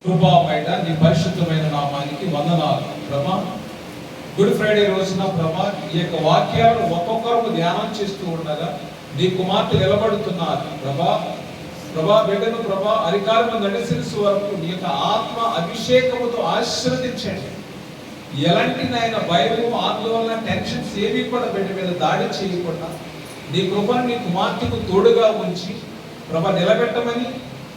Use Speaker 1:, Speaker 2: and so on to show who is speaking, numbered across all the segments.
Speaker 1: కృపామైన నీ పరిశుద్ధమైన నామానికి వందనాలు ప్రభా. గుడ్ ఫ్రైడే రోజున ప్రభా ఈ యొక్క వాక్యాలను ఒక్కొక్కరు ధ్యానం చేస్తూ ఉండగా నీ కుమార్తె నిలబడుతున్నారు ప్రభా బిడ్డను ప్రభా అరికారము నడిసిరిసు వరకు నీ యొక్క ఆత్మ అభిషేకముతో ఆశీర్వదించండి. ఎలాంటి నాయన భయము ఆందోళన టెన్షన్స్ ఏవి కూడా బిడ్డ మీద దాడి చేయకుండా నీ కృపను నీ కుమార్తెకు తోడుగా ఉంచి ప్రభా నిలబెట్టమని,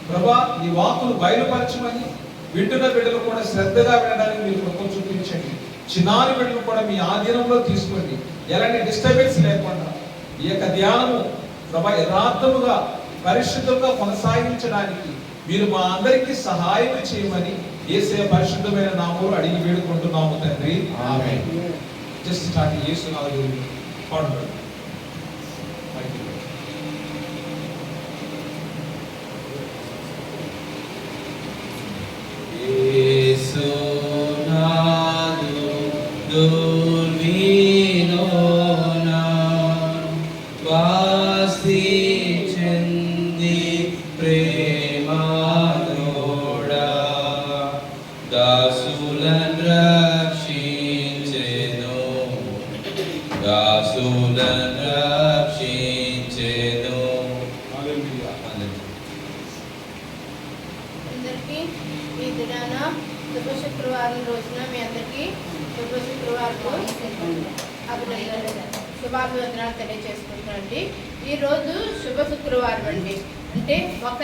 Speaker 1: ప్రభా నీ వాక్కును బయలుపరచమని, వింటున్న బిడ్డలు కూడా శ్రద్ధగా వినడానికి మీరు కృప చూపించండి. చిన్నారి బిడ్డలు కూడా మీ ఆధీనంలో తీసుకోండి. ఎలాంటి డిస్టర్బెన్స్ లేకుండా ఈ యొక్క ధ్యానము ప్రభా యథార్థముగా పరిశుద్ధంగా కొనసాగించడానికి మీరు మా అందరికీ సహాయం చేయమని యేసయ్య పరిశుద్ధమైన నామములో అడిగి వేడుకుంటున్నాము తండ్రి, ఆమేన్. జస్ట్ స్టార్ట్ యేసు నామములో పాడండి.
Speaker 2: యేసు నాదు దుర్వినోనా వాసి చెంది ప్రేమానోడా దాసులన్ రక్షించెను, దాసులన్ రక్షించెను.
Speaker 3: అందరికీ ఈ దినాన శుభ శుక్రవారం రోజున మీ అందరికీ శుభ శుక్రవారం శుభాభివందనాలు తెలియజేసుకుంటానండి. ఈరోజు శుభ శుక్రవారం అండి. అంటే ఒక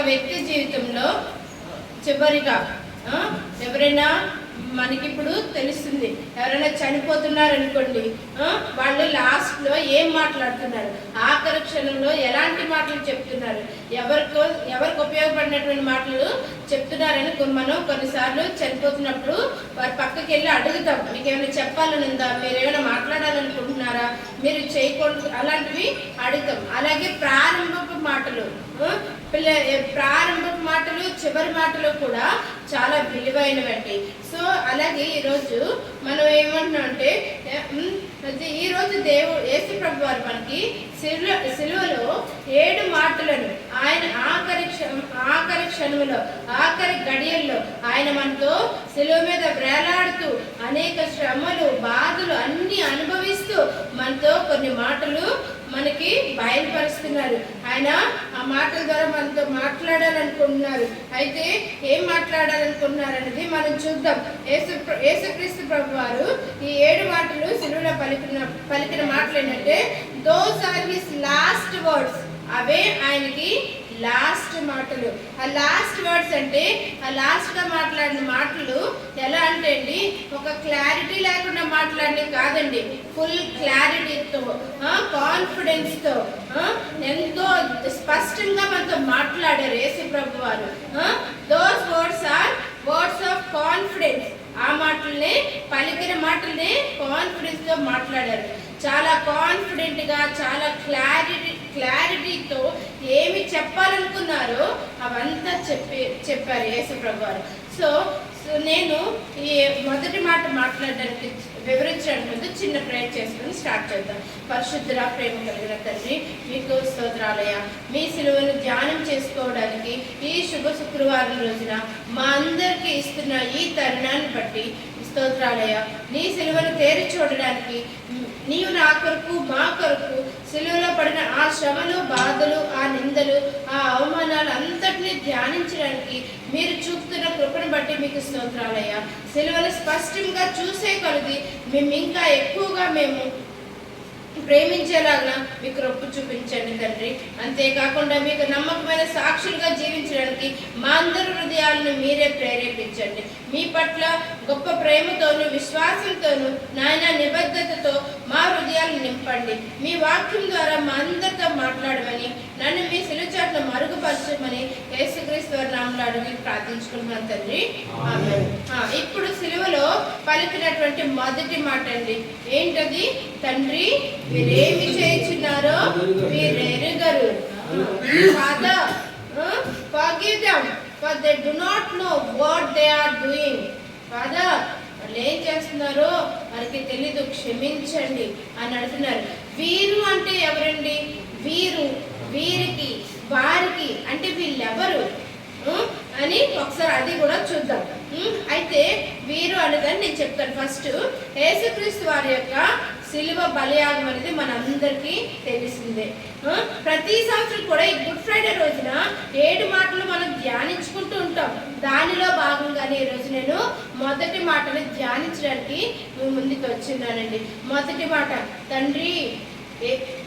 Speaker 3: వ్యక్తి జీవితంలో చివరిగా ఎవరైనా మనకిప్పుడు తెలుస్తుంది, ఎవరైనా చనిపోతున్నారు అనుకోండి, వాళ్ళు లాస్ట్లో ఏం మాట్లాడుతున్నారు, ఆఖరి క్షణంలో ఎలాంటి మాటలు చెప్తున్నారు, ఎవరికి ఉపయోగపడినటువంటి మాటలు చెప్తున్నారని మనం కొన్నిసార్లు చనిపోతున్నప్పుడు వారి పక్కకి వెళ్ళి అడుగుతాం, మీకు ఏమైనా చెప్పాలని ఉందా, మీరు ఏమైనా మాట్లాడాలనుకుంటున్నారా, మీరు చేయకూడదు, అలాంటివి అడుగుతాం. అలాగే ప్రారంభపు మాటలు, ప్రారంభపు మాటలు చివరి మాటలు కూడా చాలా విలువైనవండి. సో అలాగే ఈరోజు మనం ఏమంటున్నాం అంటే, ఈరోజు యేసు ప్రభు వారు మనకి సిలువలో 7 మాటలను ఆయన ఆఖరి క్షణంలో ఆఖరి గడియల్లో ఆయన మనతో సిలువ మీద వేలాడుతూ అనేక శ్రమలు బాధలు అన్ని అనుభవిస్తూ మనతో కొన్ని మాటలు మనకి బయలుపరుస్తున్నారు. ఆయన ఆ మాటల ద్వారా మనతో మాట్లాడాలనుకుంటున్నారు. అయితే ఏం మాట్లాడాలనుకుంటున్నారు అనేది మనం చూద్దాం. యేసుక్రీస్తు ప్రభు వారు ఈ 7 మాటలు సిలువలో పలికిన మాటలు ఏంటంటే, those are his last words. అవే ఆయనకి లాస్ట్ మాటలు. ఆ లాస్ట్ వర్డ్స్ అంటే ఆ లాస్ట్ గా మాట్లాడిన మాటలు ఎలా అంటే అండి, ఒక క్లారిటీ లేకుండా మాట్లాడిన కాదండి, ఫుల్ క్లారిటీతో కాన్ఫిడెన్స్ తో ఎంతో స్పష్టంగా మనతో మాట్లాడారు యేసు ప్రభు వారు. Those words are words of confidence. ఆ మాటల్ని పలికిన మాటల్ని కాన్ఫిడెన్స్ తో మాట్లాడారు. చాలా కాన్ఫిడెంట్ గా, చాలా క్లారిటీతో ఏమి చెప్పాలనుకున్నారో అవంతా చెప్పారు యేసు ప్రభు వారు. సో నేను ఈ మొదటి మాట మాట్లాడడానికి వివరించడానికి ముందు చిన్న ప్రేయర్ చేసుకుని స్టార్ట్ చేద్దాం. పరిశుద్ధుల ప్రేమ కలిగిన తండ్రి, మీకు స్తోత్రాలయ. మీ సిలువను ధ్యానం చేసుకోవడానికి ఈ శుభ శుక్రవారం రోజున మా అందరికీ ఇస్తున్న ఈ తరుణాన్ని బట్టి స్తోత్రాలయ. నీ సిలువను తేరి చూడడానికి నీవు నా కొరకు మా కొరకు సిలువలో పడిన ఆ శ్రమలు బాధలు ఆ నిందలు ఆ అవమానాలు అంతటినీ ధ్యానించడానికి మీరు చూపుతున్న కృపను బట్టి మీకు స్తోత్రాలయ్యా. సిలువను స్పష్టంగా చూసే కొలది మేము ఇంకా ఎక్కువగా మేము ప్రేమించేలాగా మీకు కృప చూపించండి తండ్రి. అంతేకాకుండా మీకు నమ్మకమైన సాక్షులుగా జీవించడానికి మా అందరి హృదయాలను మీరే ప్రేరేపించండి. మీ పట్ల గొప్ప ప్రేమతోనూ విశ్వాసంతోనూ నాయన నిబద్ధతతో మా హృదయాలను నింపండి. మీ వాక్యం ద్వారా మా అందరితో మాట్లాడమని, నన్ను మీ సిలుచాట్ను మరుగుపరచమని యేసుక్రీస్తు వారి నామములో అడిగి ప్రార్థించుకుంటున్నాను తండ్రి, ఆమేన్. ఇప్పుడు సిలువలో పలికినటువంటి మొదటి మాట అండి, ఏంటది? తండ్రి మీరేమి చేయుచున్నారో మీరెరుగరు. Father, forgive them, for they do not know what they are doing. Father, వాళ్ళు ఏం చేస్తున్నారో వారికి తెలీదు, క్షమించండి అని అంటున్నారు. వీరు అంటే ఎవరండి? వీరు వీరికి వారికి అంటే వీళ్ళెవరు అని ఒకసారి అది కూడా చూద్దాం. అయితే వీరు అనేదాన్ని నేను చెప్తాను. ఫస్ట్ యేసుక్రీస్తు వారి యొక్క సిలువ బలియాగం అనేది మనందరికీ తెలిసిందే. ప్రతి సంవత్సరం కూడా ఈ గుడ్ ఫ్రైడే రోజున 7 మాటలు మనం ధ్యానించుకుంటూ ఉంటాం. దానిలో భాగంగానే ఈరోజు నేను మొదటి మాటను ధ్యానించడానికి ముందుకు వచ్చిన్నానండి. మొదటి మాట, తండ్రి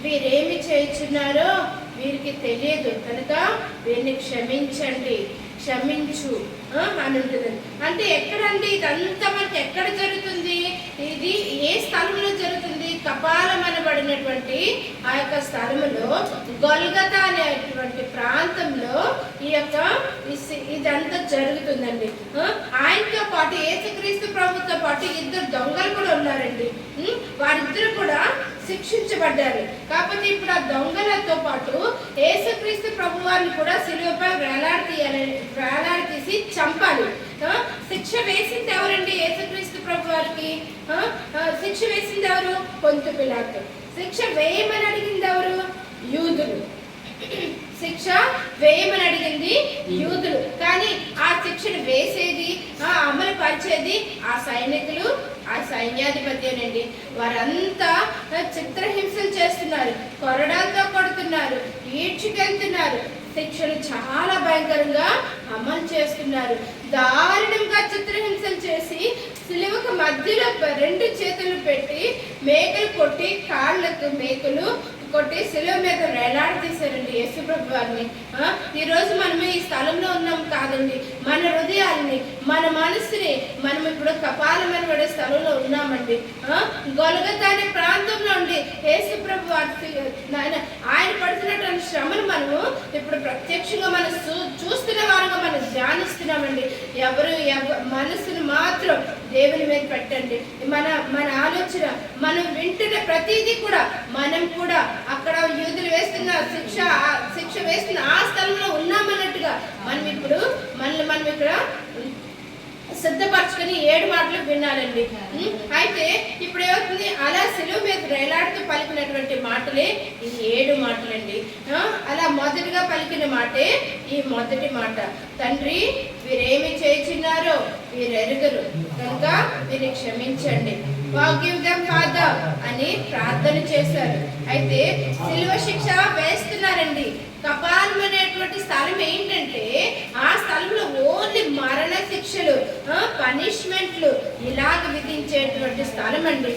Speaker 3: వీరేమి చేయుచున్నారో వీరికి తెలియదు కనుక వీరిని క్షమించండి, క్షమించు అని ఉంటుంది. అంటే ఎక్కడండి ఇదంతా మనకి ఎక్కడ జరుగుతుంది? ఇది ఏ స్థలంలో జరుగుతుంది? కపాలం అనబడినటువంటి ఆ యొక్క స్థలంలో గొల్గతా అనేటువంటి ప్రాంతంలో ఈ యొక్క ఇదంతా జరుగుతుందండి. ఆయనతో పాటు యేసుక్రీస్తు ప్రభుతో పాటు 2 దొంగలు కూడా ఉన్నారండి. వారిద్దరు కూడా శిక్షించబడ్డారు. కాకపోతే ఇప్పుడు ఆ దొంగలతో పాటు యేసుక్రీస్తు ప్రభు వారిని కూడా సిలువపై వేలాడతీసి చంపాలి. శిక్ష వేసింది ఎవరండి? యేసుక్రీస్తు ప్రభు వారికి శిక్ష వేసింది ఎవరు? పొంతు పిలాతు. శిక్ష వేయమని అడిగింది ఎవరు? యూదులు. శిక్ష వేయమని అడిగింది యూదులు. కానీ ఆ శిక్షను వేసేది అమలు పరిచేది ఆ సైనికులు, ఆ సైన్యాధిపతి అనండి. వారంతా చిత్రహింసలు చేస్తున్నారు, కొరడాలతో కొడుతున్నారు, ఈడ్చుకెళ్తున్నారు, శిక్షలు చాలా భయంకరంగా అమలు చేస్తున్నారు. దారుణంగా చిత్రహింసలు చేసి సిలువకు మధ్యలో 2 చేతులు పెట్టి మేకలు కొట్టి కాళ్ళకు మేకలు కొట్టి సిలువ మీద వేలాడదీశారండి యేసు ప్రభు వారిని. ఈరోజు మనం ఈ స్థలంలో ఉన్నాం కాదండి, మన హృదయాల్ని, మన మనసుని మనం ఇప్పుడు కపాలమని పడే స్థలంలో ఉన్నామండి. గొల్గతా అనే ప్రాంతంలో ఉండి యేసు ప్రభు వారి ఆయన పడుతున్నటువంటి శ్రమను మనము ఇప్పుడు ప్రత్యక్షంగా మనం చూస్తున్న వారుగా మనం ధ్యానిస్తున్నామండి. ఎవరు మనసును మాత్రం దేవుని మీద పెట్టండి. మన ఆలోచన, మనం వింటున్న ప్రతిదీ కూడా మనం కూడా అక్కడ యూదులు వేస్తున్న శిక్ష వేస్తున్న ఆ స్థలంలో ఉన్నామన్నట్టుగా మనం ఇప్పుడు మనం ఇక్కడ సిద్ధపరచుకొని 7 మాటలు వినాలండి. అయితే ఇప్పుడు ఏమవుతుంది? అలా సిలువ మీద వేలాడుతూ పలికినటువంటి మాటలే ఈ 7 మాటలండి. అలా మొదటిగా పలికిన మాటే ఈ మొదటి మాట, తండ్రి వీరేమి చేయుచున్నారో వీరు ఎరుగరు కనుక వీరిని క్షమించండి, forgive them Father అని ప్రార్థన చేశారు. అయితే సిలువ శిక్ష వేస్తున్నారండి. కపాలం అనేటువంటి స్థలం ఏంటంటే ఆ స్థలంలో ఓన్లీ మరణ శిక్షలు, పనిష్మెంట్లు ఇలాగ విధించేటువంటి స్థలం అండి.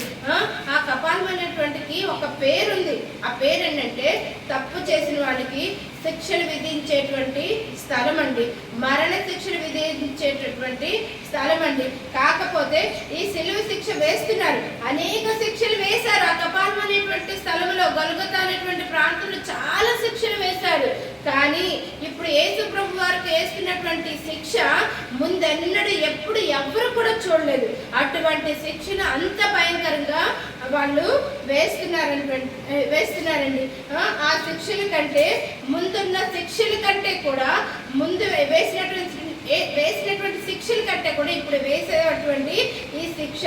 Speaker 3: ఆ కపాలం అనేటువంటికి ఒక పేరుంది. ఆ పేరు ఏంటంటే తప్పు చేసిన వాళ్ళకి శిక్షలు విధించేటువంటి స్థలం అండి, మరణ శిక్షలు విధించేటటువంటి స్థలం అండి. కాకపోతే ఈ సిలువ శిక్ష వేస్తున్నారు, అనేక శిక్షలు వేశారు. ఆ కపాలం అనేటువంటి స్థలంలో గొల్గొతా అనేటువంటి ప్రాంతంలో చాలా శిక్షలు వేశారు. కానీ ఇప్పుడు యేసు ప్రభు వారికి వేస్తున్నటువంటి శిక్ష ముందెన్నడూ ఎప్పుడు ఎవరు కూడా చూడలేదు. అటువంటి శిక్షను అంత భయంకరంగా వాళ్ళు వేస్తున్నారండి. ఆ శిక్షల కంటే ముందున్న శిక్షల కంటే కూడా ముందు వేసినటువంటి శిక్షల కంటే కూడా ఇప్పుడు వేసేటువంటి ఈ శిక్ష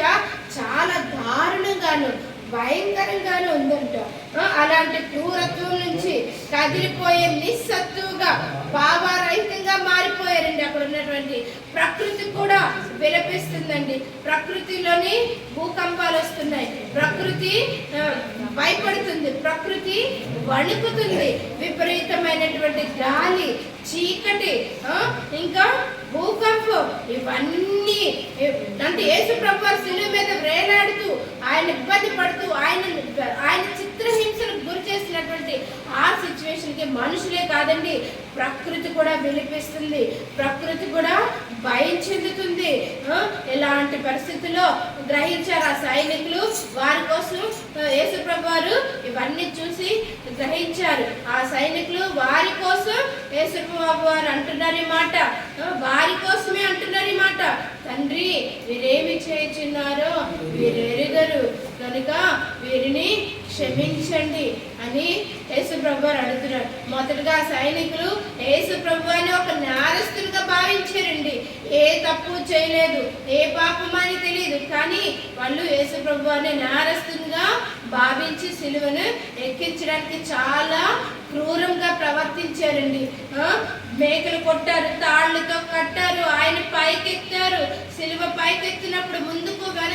Speaker 3: చాలా దారుణంగాను భయంకరంగానే ఉందంట. అలాంటి క్రూరత్వం నుంచి కదిలిపోయే నిస్సత్తుగా భావరహితంగా మారిపోయారండి. అక్కడ ఉన్నటువంటి ప్రకృతి కూడా విలపిస్తుందండి. ప్రకృతిలోని భూకంపాలు వస్తున్నాయి, ప్రకృతి భయపడుతుంది, ప్రకృతి వణుకుతుంది. విపరీతమైనటువంటి గాలి, చీకటి, ఇంకా భూకంపం, ఇవన్నీ అంటే యేసు ప్రభు శిలువ మీద వేలాడుతూ ఆయన ఇబ్బంది పడుతూ ఆయన చిత్రహింసలకు గురి చేసినటువంటి ఆ సిచ్యువేషన్కి మనుషులే కాదండి, ప్రకృతి కూడా విలిపిస్తుంది, ప్రకృతి కూడా భయం చెందుతుంది. ఎలాంటి పరిస్థితుల్లో గ్రహించారు ఆ సైనికులు. వారి కోసం యేసు ప్రభు వారు ఇవన్నీ చూసి గ్రహించారు. ఆ సైనికులు వారి కోసం యేసు ప్రభు వారు అంటున్నారు ఈ మాట, వారి కోసమే అంటున్నారు ఈ మాట, తండ్రి వీరేమి చేయుచున్నారో వీరు ఎరుగరు కనుక వీరిని క్షమించండి అని యేసు ప్రభు వారు అడుగుతున్నారు. మొదటగా సైనికులు యేసు ప్రభు అని ఒక నేరస్తునిగా భావించారండి. ఏ తప్పు చేయలేదు, ఏ పాపం అని తెలియదు, కానీ వాళ్ళు యేసు ప్రభు వారిని నేరస్తునిగా భావించి సిలువను ఎక్కించడానికి చాలా క్రూరంగా ప్రవర్తించారండి. మేకలు కొట్టారు, తాళ్లతో కట్టారు, ఆయన పైకెత్తారు. సిలువ పైకెత్తినప్పుడు ముందుకు వెనక